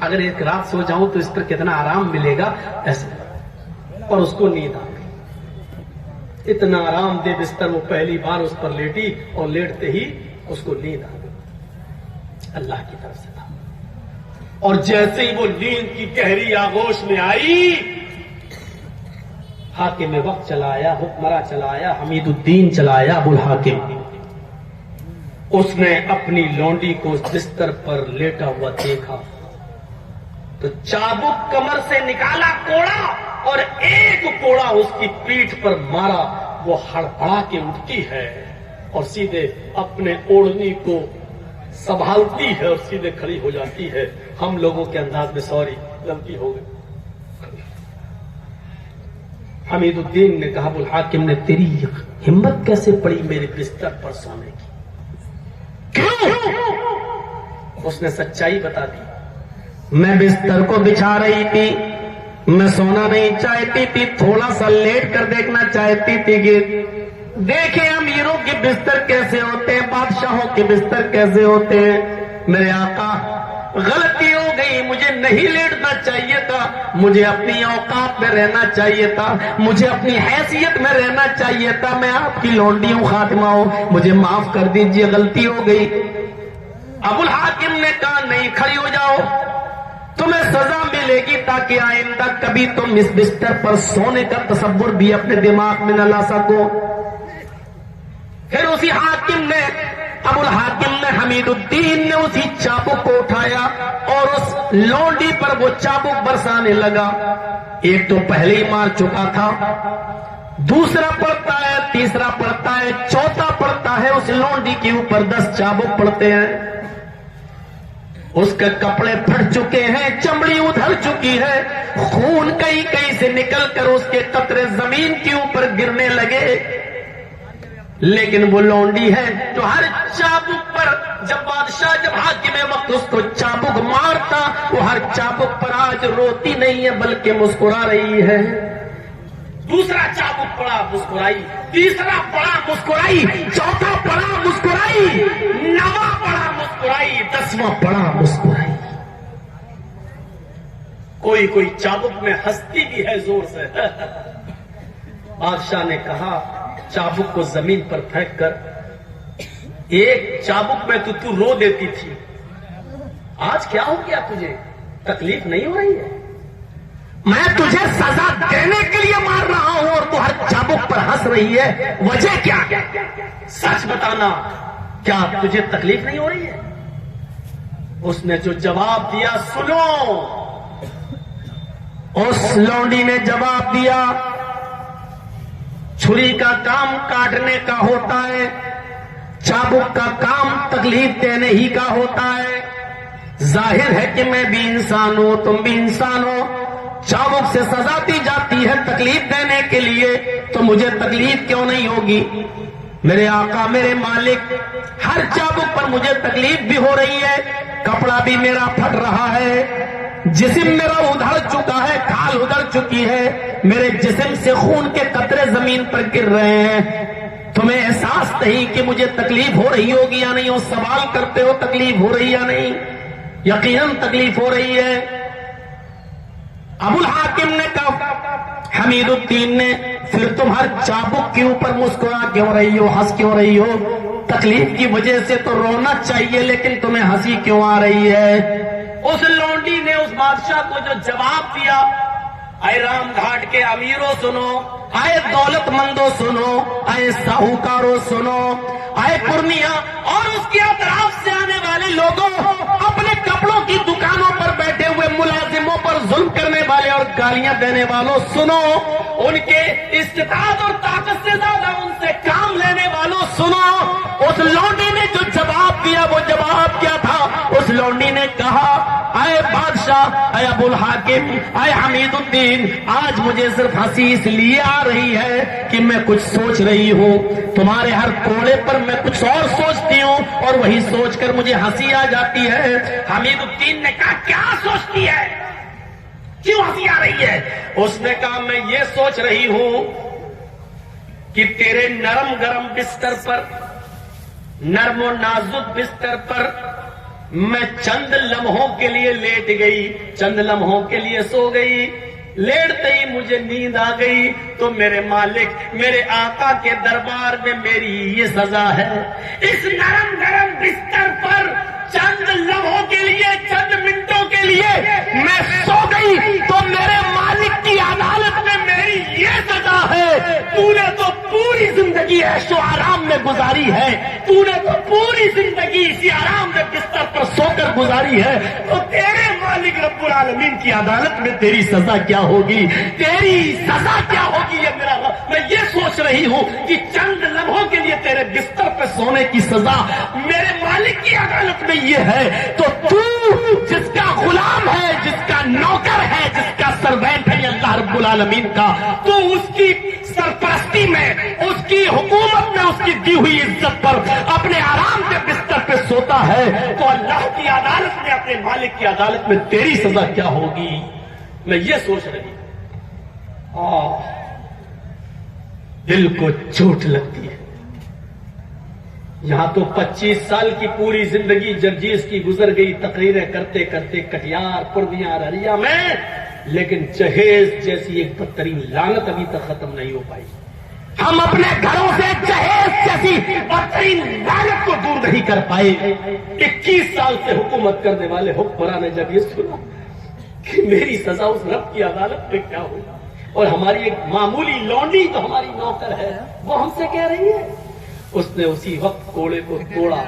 اگر ایک رات سو جاؤں تو اس پر کتنا آرام ملے گا ایسے. اور اس کو نیند آ گئی. اتنا آرام دے بستر وہ پہلی بار اس پر لیٹی اور لیٹتے ہی اس کو نیند آ گئی. اللہ کی طرف سے تھا. اور جیسے ہی وہ نیند کی گہری آغوش میں آئی، حاکم وقت چلایا، حکمراں چلایا، حمید الدین چلایا ابو الحاکم. اس نے اپنی لونڈی کو بستر پر لیٹا ہوا دیکھا تو چابک کمر سے نکالا کوڑا اور ایک کوڑا اس کی پیٹھ پر مارا. وہ ہڑبڑا کے اٹھتی ہے اور سیدھے اپنے اوڑھنی کو سنبھالتی ہے اور سیدھے کھڑی ہو جاتی ہے. ہم لوگوں کے انداز میں سوری غلطی ہو گئی. حمید الدین نے کہا ابو الحاکم نے تیری ہمت کیسے پڑی میرے بستر پر سونے کی؟ اس نے سچائی بتا دی. میں بستر کو بچھا رہی تھی، میں سونا نہیں چاہتی تھی، تھوڑا سا لیٹ کر دیکھنا چاہتی تھی کہ دیکھیں امیروں کے بستر کیسے ہوتے ہیں، بادشاہوں کے بستر کیسے ہوتے ہیں. میرے آقا غلطی ہو گئی، مجھے نہیں لیٹنا چاہیے تھا، مجھے اپنی اوقات میں رہنا چاہیے تھا، مجھے اپنی حیثیت میں رہنا چاہیے تھا. میں آپ کی لونڈی ہوں، خاتمہ ہوں، مجھے معاف کر دیجئے، غلطی ہو گئی. ابو الحاکم نے کہا نہیں، کھڑی ہو جاؤ، تمہیں سزا ملے گی تاکہ آئندہ کبھی تم اس بستر پر سونے کا تصور بھی اپنے دماغ میں نہ لا سکو. پھر اسی حاکم نے، ابو الحاکم نے، حمید الدین نے اسی چابک کو اٹھایا اور اس لونڈی پر وہ چابک برسانے لگا. ایک تو پہلے ہی مار چکا تھا، دوسرا پڑتا ہے، تیسرا پڑتا ہے، چوتھا پڑتا ہے. اس لونڈی کے اوپر 10 چابک پڑتے ہیں. اس کے کپڑے پھٹ چکے ہیں، چمڑی ادھر چکی ہے، خون کہیں کہیں سے نکل کر اس کے قطرے زمین کے اوپر گرنے لگے. لیکن وہ لونڈی ہے جو ہر چابک پر، جب حاکم وقت اس کو چابک مارتا، وہ ہر چابک پر آج روتی نہیں ہے بلکہ مسکرا رہی ہے. دوسرا چابک پڑا، مسکرائی. تیسرا پڑا، مسکرائی. چوتھا پڑا، مسکرائی. نواں پڑا، مسکرائی. 10واں پڑا، مسکرائی. کوئی چابک میں ہنستی بھی ہے زور سے. بادشاہ نے کہا چابک کو زمین پر پھینک کر، ایک چابک میں تو رو دیتی تھی، آج کیا ہو گیا تجھے؟ تکلیف نہیں ہو رہی ہے؟ میں تجھے سزا دینے کے لیے مار رہا ہوں اور تو ہر چابک پر ہنس رہی ہے، وجہ کیا؟ سچ بتانا، کیا تجھے تکلیف نہیں ہو رہی ہے؟ اس نے جو جواب دیا سنو. اس لونڈی نے جواب دیا، چھری کا کام کاٹنے کا ہوتا ہے، چابک کا کام تکلیف دینے ہی کا ہوتا ہے. ظاہر ہے کہ میں بھی انسان ہوں، تم بھی انسان ہو. چابک سے سزا دی جاتی ہے تکلیف دینے کے لیے، تو مجھے تکلیف کیوں نہیں ہوگی؟ میرے آقا، میرے مالک، ہر چابک پر مجھے تکلیف بھی ہو رہی ہے، کپڑا بھی میرا پھٹ رہا ہے، جسم میرا ادھڑ چکا ہے، کھال ادھڑ چکی ہے، میرے جسم سے خون کے قطرے زمین پر گر رہے ہیں. تمہیں احساس نہیں کہ مجھے تکلیف ہو رہی ہوگی یا نہیں؟ ہو سوال کرتے ہو تکلیف ہو رہی یا نہیں؟ یقیناً تکلیف ہو رہی ہے. ابو الحاکم نے کہا، حمید الدین نے، پھر تم ہر چابک کے اوپر مسکرا کیوں رہی ہو، ہنس کیوں رہی ہو؟ تکلیف کی وجہ سے تو رونا چاہیے، لیکن تمہیں ہنسی کیوں آ رہی ہے؟ اس لونڈی نے اس بادشاہ کو جو جواب دیا، اے رام گھاٹ کے امیروں سنو، اے دولت مندوں سنو، اے ساہوکاروں سنو، اے پورنیا اور اس کے اطراف سے آنے والے لوگوں، اپنے کپڑوں کی دکانوں پر بیٹھے ہوئے ملازموں پر ظلم کرنے والے اور گالیاں دینے والوں سنو، ان کے استطاعت اور طاقت سے زیادہ ان سے کام لینے والوں سنو. اس لونڈی نے جو جواب دیا وہ جواب کیا تھا؟ اس لونڈی نے کہا، اے بادشاہ، اے ابو الحاکم، اے حمید الدین، آج مجھے صرف ہنسی اس لیے آ رہی ہے کہ میں کچھ سوچ رہی ہوں. تمہارے ہر کوڑے پر میں کچھ اور سوچتی ہوں اور وہی سوچ کر مجھے ہنسی آ جاتی ہے. حمید الدین نے کہا، کیا سوچتی ہے؟ کیوں ہنسی آ رہی ہے؟ اس نے کہا، میں یہ سوچ رہی ہوں کہ تیرے نرم گرم بستر پر، نرم و نازک بستر پر میں چند لمحوں کے لیے لیٹ گئی، چند لمحوں کے لیے سو گئی، لیٹتے ہی مجھے نیند آ گئی تو میرے مالک میرے آقا کے دربار میں میری یہ سزا ہے، اس نرم نرم بستر پر چند لمحوں کے لیے، چند منٹوں کے لیے میں سو گئی تو میرے مالک کی عدالت میں میری یہ سزا ہے، تو نے تو پوری زندگی عیش و آرام میں گزاری ہے، تو نے تو پوری زندگی اسی آرام میں بستر پر سو کر گزاری ہے، تو تیرے مالک رب العالمین کی عدالت میں تیری سزا کیا ہوگی، تیری سزا کیا ہوگی؟ یہ میرا میں یہ سوچ رہی ہوں کہ چند لمحوں کے لیے تیرے بستر پہ سونے کی سزا میرے مالک کی عدالت میں یہ ہے، تو جس کا غلام ہے، جس کا نوکر ہے، جس کا سروینٹ ہے اللہ رب العالمین کا، تو اس کی سرپرستی میں، اس کی حکومت میں، اس کی دی ہوئی عزت پر اپنے آرام کے بستر پہ سوتا ہے، تو اللہ کی عدالت میں، اپنے مالک کی عدالت میں تیری سزا کیا ہوگی؟ میں یہ سوچ رہی ہوں، دل کو چوٹ لگتی ہے۔ یہاں تو 25 سال کی پوری زندگی جرجیز کی گزر گئی تقریریں کرتے کرتے کٹیار، پورویاں، ارریا میں، لیکن جہیز جیسی ایک بدترین لعنت ابھی تک ختم نہیں ہو پائی۔ ہم اپنے گھروں سے جہیز جیسی بدترین لعنت کو دور نہیں کر پائے۔ 21 سال سے حکومت کرنے والے حکمراں نے جب یہ سنا کہ میری سزا اس رب کی عدالت میں کیا ہوگا، اور ہماری ایک معمولی لونڈی تو ہماری نوکر ہے، وہ ہم سے کہہ رہی ہے، اس نے اسی وقت کوڑے کو توڑا،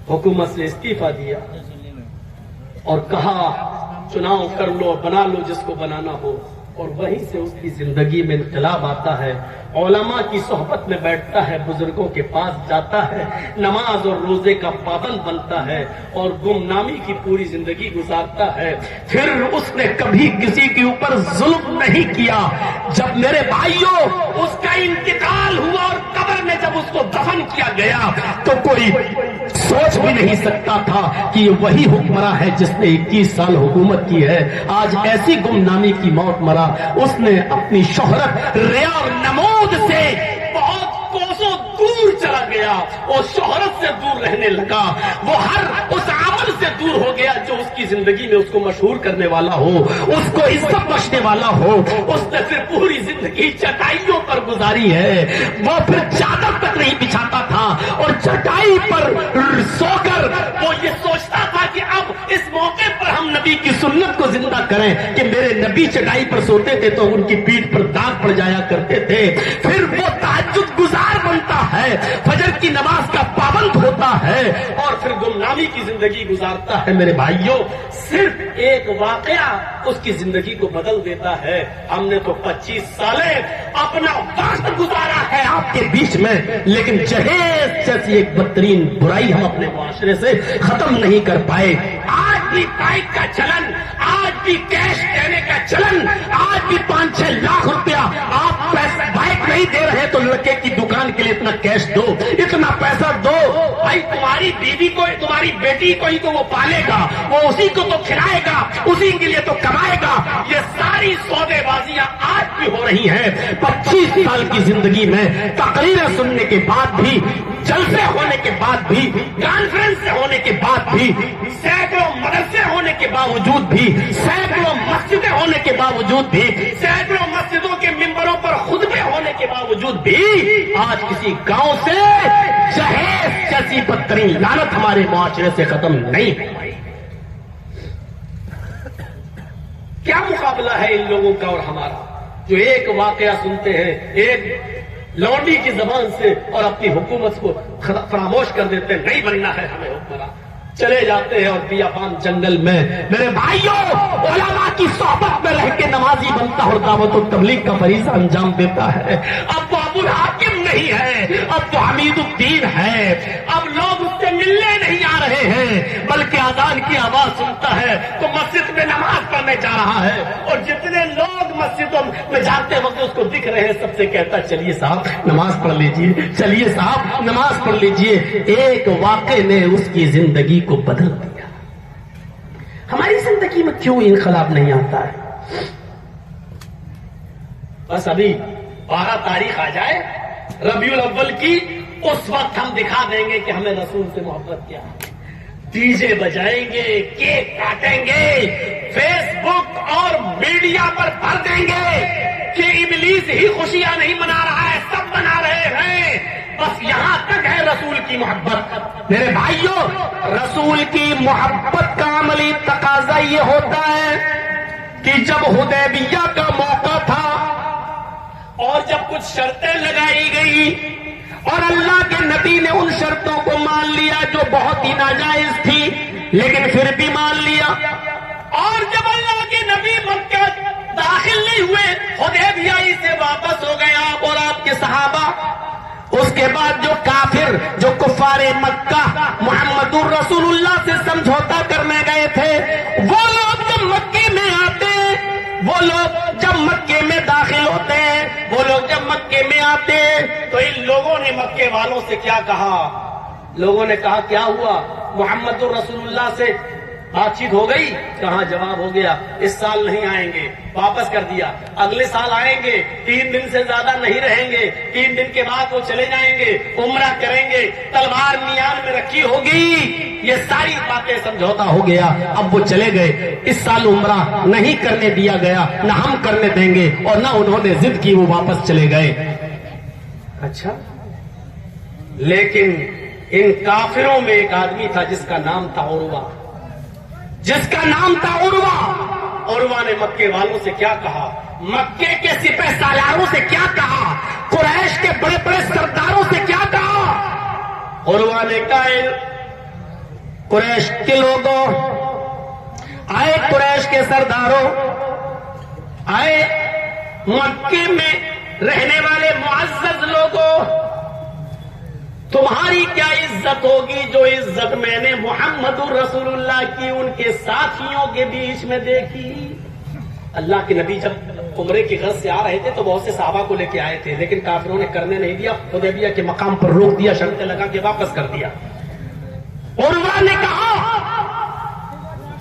حکومت سے استعفیٰ دیا اور کہا چناؤ کر لو، بنا لو جس کو بنانا ہو، اور وہیں سے اس کی زندگی میں انقلاب آتا ہے، علماء کی صحبت میں بیٹھتا ہے، بزرگوں کے پاس جاتا ہے، نماز اور روزے کا پابند بنتا ہے اور گمنامی کی پوری زندگی گزارتا ہے۔ پھر اس نے کبھی کسی کے اوپر ظلم نہیں کیا۔ جب میرے بھائیوں اس کا انتقال ہوا اور قبر میں جب اس کو دفن کیا گیا تو کوئی سوچ بھی نہیں سکتا تھا کہ یہ وہی حکمراں ہے جس نے 21 سال حکومت کی ہے، آج ایسی گمنامی کی موت مرا۔ اس نے اپنی شہرت، ریا اور نمود سے بہت کوسوں دور چلا گیا، اور شہرت سے دور رہنے لگا، وہ ہر اس عمل سے دور ہو گیا جو اس کی زندگی میں اس کو مشہور کرنے والا ہو، اس کو عزت بخشنے والا ہو۔ اس نے پھر پوری زندگی چٹائیوں پر گزاری ہے، وہ پھر چادر تک نہیں بچھاتا تھا، اور چٹائی پر سو کر وہ یہ سوچتا تھا کہ اب اس موقع پر ہم نبی کی سنت کو زندہ کریں کہ میرے نبی چٹائی پر سوتے تھے تو ان کی پیٹھ پر داغ پڑ جایا کرتے تھے۔ پھر وہ تہجد گزار بنتا ہے، فجر کی نماز کا پابند ہوتا ہے، اور پھر گمنامی کی زندگی گزارتا ہے۔ میرے بھائیوں، صرف ایک واقعہ اس کی زندگی کو بدل دیتا ہے۔ ہم نے تو 25 سالیں اپنا وقت گزارا ہے آپ کے بیچ میں، لیکن جہیز جیسی ایک بدترین برائی ہم اپنے معاشرے سے ختم نہیں کر پائے۔ آج بھی بائک کا چلن، آج بھی کیش دینے کا چلن، آج بھی 5-6 لاکھ روپیہ آپ بائک نہیں دے رہے تو لڑکے کی دکان کے لیے اتنا کیش دو، اتنا پیسہ دو۔ بھائی تمہاری بیوی کو، تمہاری بیٹی کو ہی تو وہ پالے گا، وہ اسی کو تو کھلائے گا، اسی کے لیے تو کمائے گا۔ یہ ساری سودے بازیاں آج بھی ہو رہی ہیں۔ 25 سال کی زندگی میں تقریریں سننے کے بعد بھی، جلسے ہونے کے بعد بھی، کانفرنس ہونے کے بعد بھی، سینکڑوں مدرسے ہونے کے باوجود بھی، سینکڑوں مسجدیں ہونے کے باوجود بھی، سینکڑوں مسجدوں کے ممبروں پر خطبے ہونے کے باوجود بھی آج کسی گاؤں سے جہیز جیسی بدترین لعنت ہمارے معاشرے سے ختم نہیں ہوئی۔ کیا مقابلہ ہے ان لوگوں کا اور ہمارا، جو ایک واقعہ سنتے ہیں ایک لونڈی کی زبان سے اور اپنی حکومت کو فراموش کر دیتے ہیں، نہیں بننا ہے ہمیں حکمراں، چلے جاتے ہیں اور بیابان جنگل میں۔ میرے بھائیوں، علماء کی صحبت میں رہ کے نمازی بنتا اور دعوت و تبلیغ کا فریضہ انجام دیتا ہے۔ اب وہ ابو الحاکم نہیں ہے، اب تو حمید الدین ہے۔ اب لوگ اس سے ملنے نہیں آ رہے ہیں، بلکہ اذان کی آواز سنتا ہے تو مسجد میں نماز پڑھنے جا رہا ہے، اور جتنے لوگ مسجدوں میں جاتے وقت اس کو دکھ رہے ہیں سب سے کہتا چلیے صاحب نماز پڑھ لیجئے، چلیے صاحب نماز پڑھ لیجئے۔ ایک واقعے نے اس کی زندگی کو بدل دیا۔ ہماری زندگی میں کیوں انقلاب نہیں آتا ہے؟ بس ابھی 12 تاریخ آ جائے ربیع الاول کی، اس وقت ہم دکھا دیں گے کہ ہمیں رسول سے محبت کیا ہے۔ ڈی جے بجائیں گے, کیک کاٹیں گے, فیس بک اور میڈیا پر بھر دیں گے کہ ابلیس ہی خوشیاں نہیں منا رہا ہے, سب منا رہے ہیں. بس یہاں تک ہے رسول کی محبت. میرے بھائیوں, رسول کی محبت کا عملی تقاضا یہ ہوتا ہے کہ جب حدیبیہ کا موقع تھا اور جب کچھ شرطیں لگائی گئی اور اللہ کے نبی نے ان شرطوں کو مان لیا جو بہت ہی ناجائز تھی, لیکن پھر بھی مان لیا, اور جب اللہ کے نبی مکہ داخل نہیں ہوئے, حدیبیہ سے واپس ہو گئے آپ اور آپ کے صحابہ, اس کے بعد جو کافر, جو کفار مکہ محمد الرسول اللہ سے سمجھوتا کرنے گئے تھے, وہ لوگ جب مکے میں آتے, وہ لوگ جب مکے میں داخل ہوتے ہیں, وہ لوگ جب مکے میں آتے تو ان لوگوں نے مکے والوں سے کیا کہا؟ لوگوں نے کہا کیا ہوا, محمد الرسول اللہ سے بات چیت ہو گئی؟ کہاں جواب ہو گیا, اس سال نہیں آئیں گے, واپس کر دیا. اگلے سال آئیں گے, 3 دن سے زیادہ نہیں رہیں گے, 3 دن کے بعد وہ چلے جائیں گے, عمرہ کریں گے, تلوار میان میں رکھی ہوگی. یہ ساری باتیں سمجھوتا ہو گیا. اب وہ چلے گئے, اس سال عمرہ نہیں کرنے دیا گیا, نہ ہم کرنے دیں گے, اور نہ انہوں نے ضد کی, وہ واپس چلے گئے. اچھا, لیکن ان کافروں میں ایک آدمی تھا جس کا نام تھا عروہ, جس کا نام تھا عروہ. عروہ نے مکے والوں سے کیا کہا, مکے کے سپہ سالاروں سے کیا کہا, قریش کے بڑے بڑے سرداروں سے کیا کہا. عروہ نے کہا, قریش کے لوگوں, آئے قریش کے سرداروں, آئے مکے میں رہنے والے معزز لوگوں, تمہاری کیا عزت ہوگی جو عزت میں نے محمد الرسول اللہ کی ان کے ساتھیوں کے بیچ میں دیکھی. اللہ کے نبی جب عمرے کی غرض سے آ رہے تھے تو بہت سے صحابہ کو لے کے آئے تھے, لیکن کافروں نے کرنے نہیں دیا, حدیبیہ کے مقام پر روک دیا, شرطیں لگا کے واپس کر دیا. عروہ نے کہا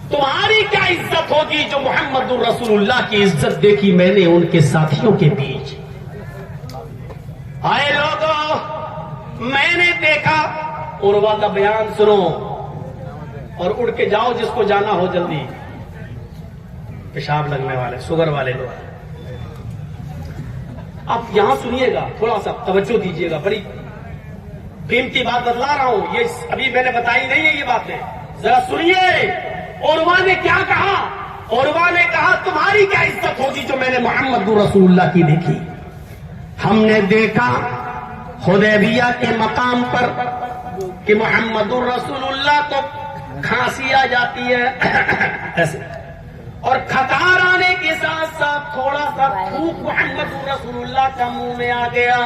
تمہاری کیا عزت ہوگی جو محمد الرسول اللہ کی عزت دیکھی میں نے ان کے ساتھیوں کے بیچ. آئے لوگوں, میں نے دیکھا. عروہ کا بیان سنو اور اڑ کے جاؤ جس کو جانا ہو جلدی, پیشاب لگنے والے, شوگر والے لوگ. اب یہاں سنیے گا, تھوڑا سا توجہ دیجیے گا, بڑی قیمتی بات بتلا رہا ہوں, یہ ابھی میں نے بتائی نہیں ہے یہ باتیں, ذرا سنیے. عروہ نے کیا کہا؟ عروہ نے کہا تمہاری کیا عزت ہوگی جو میں نے محمد رسول اللہ کی دیکھی. ہم نے دیکھا حدیبیہ کے مقام پر کہ محمد الرسول اللہ تو کھانسی آ جاتی ہے ایسے, اور کھکار آنے کے ساتھ ساتھ تھوڑا سا تھوک محمد الرسول اللہ کا منہ میں آ گیا.